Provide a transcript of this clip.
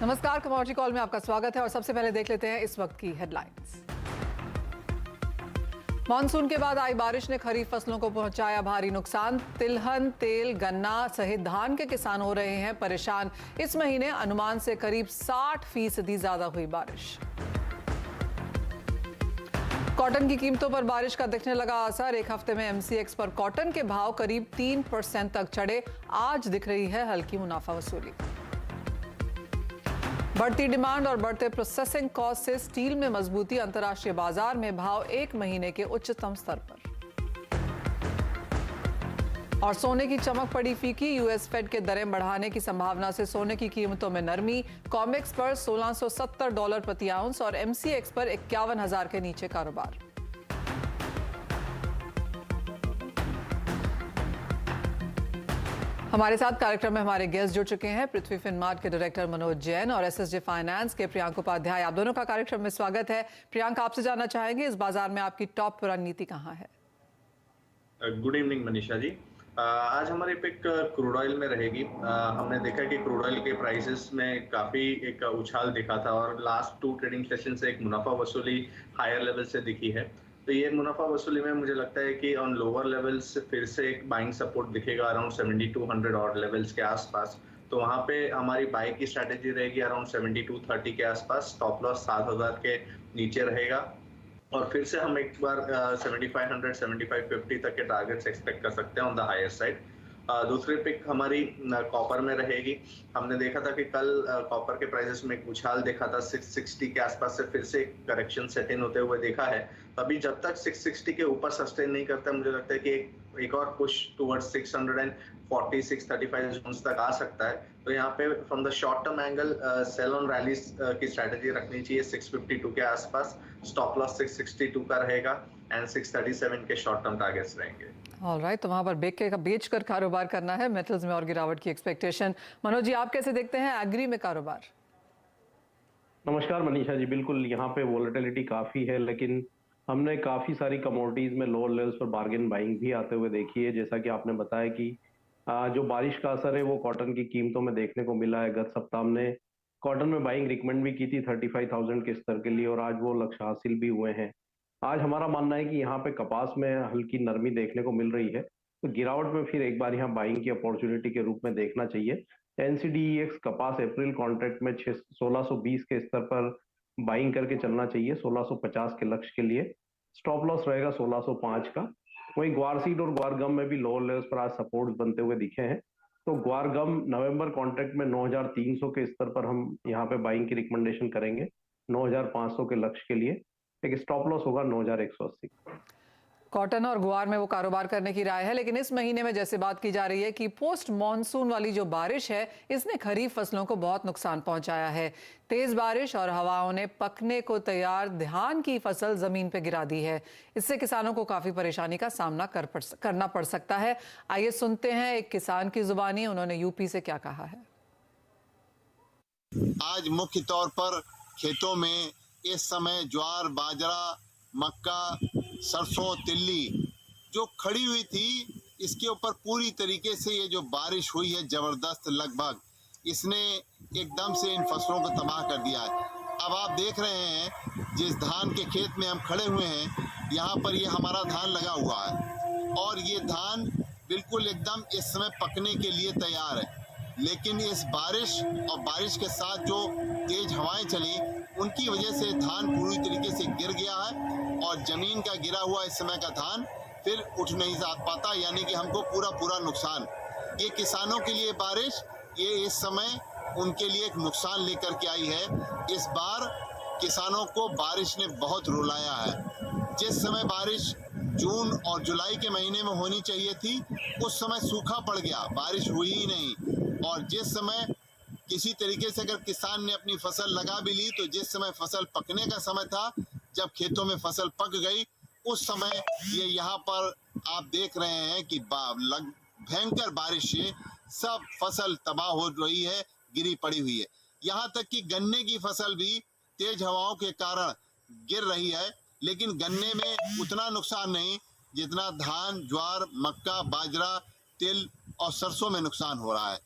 नमस्कार, commodity call में आपका स्वागत है और सबसे पहले देख लेते हैं इस वक्त की हेडलाइंस। मानसून के बाद आई बारिश ने खरीफ फसलों को पहुंचाया भारी नुकसान। तिलहन, तेल, गन्ना सहित धान के किसान हो रहे हैं परेशान। इस महीने अनुमान से करीब 60% ज्यादा हुई बारिश। कॉटन की कीमतों पर बारिश का दिखने लगा असर। एक हफ्ते में MCX पर कॉटन के भाव करीब 3% तक चढ़े। आज दिख रही है हल्की मुनाफा वसूली। बढ़ती डिमांड और बढ़ते प्रोसेसिंग कॉस्ट से स्टील में मजबूती। अंतर्राष्ट्रीय बाजार में भाव एक महीने के उच्चतम स्तर पर। और सोने की चमक पड़ी फीकी। US फेड के दरें बढ़ाने की संभावना से सोने की कीमतों में नरमी। कॉमेक्स पर $1670 प्रति आउंस और MCX पर 51,000 के नीचे कारोबार। हमारे साथ कार्यक्रम में हमारे गेस्ट जुड़ चुके हैं। पृथ्वी फिनमार्ट के डायरेक्टर मनोज जैन और SSJ फाइनेंस के प्रियांक उपाध्याय। आप दोनों का कार्यक्रम में स्वागत है। प्रियांक, आपसे जानना चाहेंगे इस बाजार में आपकी टॉप रणनीति कहां है? Good evening Manisha ji. आज हमारी पिक क्रूड ऑयल में रहेगी। हमने देखा कि क्रूड ऑयल के प्राइसेस में काफी एक उछाल दिखा था और लास्ट 2 ट्रेडिंग सेशन से एक मुनाफा वसूली हायर लेवल से दिखी है। तो ये मुनाफा वसूली में मुझे लगता है कि ऑन लोअर लेवल्स फिर से एक बाइंग सपोर्ट दिखेगा अराउंड 7200 ऑड लेवल्स के आसपास। तो वहाँ पे हमारी बाई की स्ट्रैटेजी रहेगी अराउंड 7230 के आसपास। स्टॉप लॉस 7000 के नीचे रहेगा और फिर से हम एक बार 7500 7550 तक के टारगेट्स एक्सपेक्ट कर सकते हैं ऑन द हायर साइड। दूसरी पिक हमारी कॉपर में रहेगी। हमने देखा था कि कल कॉपर के प्राइसेस में एक उछाल देखा था 660 के आसपास से फिर से करेक्शन सेट इन होते हुए देखा है। अभी जब तक 660 के ऊपर सस्टेन नहीं करता, मुझे लगता है कि एक और पुश टुवर्ड्स 640 635 जोन्स तक आ सकता है। तो यहाँ पे from the short term angle sell on rallies की स्ट्रैटेजी रखनी चाहिए 652 के आसपास। स्टॉप लॉस 662 का रहेगा एंड 637 के शॉर्ट टर्म टारगेट्स रहेंगे। ऑलराइट, तो वहां पर बेचकर कारोबार करना है। मेटल्स में और गिरावट की एक्सपेक्टेशन। मनोज जी, आप कैसे देखते हैं एग्री में कारोबार? नमस्कार मनीषा जी, बिल्कुल यहाँ पे वोलेटिलिटी काफी है, लेकिन हमने काफी सारी कमोडिटीज में लोअर लेवल्स पर बार्गेन बाइंग भी आते हुए देखी है। जैसा कि आपने बताया कि जो बारिश का असर है वो कॉटन की कीमतों में देखने को मिला है। गत सप्ताह हमने कॉटन में बाइंग रिकमेंड भी की थी 35,000 के स्तर के लिए और आज वो लक्ष्य हासिल भी हुए हैं। आज हमारा मानना है कि यहाँ पे कपास में हल्की नरमी देखने को मिल रही है, तो गिरावट में फिर एक बार यहाँ बाइंग की अपॉर्चुनिटी के रूप में देखना चाहिए। NCDEX कपास अप्रैल कॉन्ट्रैक्ट में 1620 के स्तर पर बाइंग करके चलना चाहिए 1650 के लक्ष्य के लिए। स्टॉप लॉस रहेगा 1605 का। वहीं ग्वारसीड और ग्वारगम में भी लोअर लेवल्स पर आज सपोर्ट बनते हुए दिखे हैं। तो ग्वारगम नवंबर कॉन्ट्रैक्ट में 9300 के स्तर पर हम यहाँ पे बाइंग की रिकमेंडेशन करेंगे 9500 के लक्ष्य के लिए। एक स्टॉप लॉस होगा 9180। कॉटन और गुआर में वो कारोबार करने की राय है, लेकिन इस महीने में जैसे बात की जा रही है कि पोस्ट मॉनसून वाली जो बारिश है इसने खरीफ फसलों को बहुत नुकसान पहुंचाया है। तेज बारिश और हवाओं ने पकने को तैयार धान की फसल जमीन पे गिरा दी है। इससे किसानों को काफी परेशानी का सामना करना पड़ सकता है। आइए सुनते हैं एक किसान की जुबानी, उन्होंने यूपी से क्या कहा है। आज मुख्य तौर पर खेतों में इस समय ज्वार, बाजरा, मक्का, सरसों, तिल्ली जो खड़ी हुई थी, इसके ऊपर पूरी तरीके से ये जो बारिश हुई है जबरदस्त, लगभग इसने एकदम से इन फसलों को तबाह कर दिया है। अब आप देख रहे हैं जिस धान के खेत में हम खड़े हुए हैं, यहाँ पर ये हमारा धान लगा हुआ है और ये धान बिल्कुल एकदम इस समय पकने के लिए तैयार है। लेकिन इस बारिश और बारिश के साथ जो तेज हवाएं चली, उनकी वजह से धान पूरी तरीके से गिर गया है और जमीन का गिरा हुआ इस समय का धान फिर उठ नहीं पाता, यानी कि हमको पूरा नुकसान। ये किसानों के लिए बारिश ये इस समय उनके लिए एक नुकसान लेकर के आई है। इस बार किसानों को बारिश ने बहुत रुलाया है। जिस समय बारिश जून और जुलाई के महीने में होनी चाहिए थी, उस समय सूखा पड़ गया, बारिश हुई ही नहीं। और जिस समय किसी तरीके से अगर किसान ने अपनी फसल लगा भी ली, तो जिस समय फसल पकने का समय था, जब खेतों में फसल पक गई, उस समय ये यहाँ पर आप देख रहे हैं कि भयंकर बारिश से सब फसल तबाह हो रही है, गिरी पड़ी हुई है। यहाँ तक कि गन्ने की फसल भी तेज हवाओं के कारण गिर रही है, लेकिन गन्ने में उतना नुकसान नहीं जितना धान, ज्वार, मक्का, बाजरा, तिल और सरसों में नुकसान हो रहा है।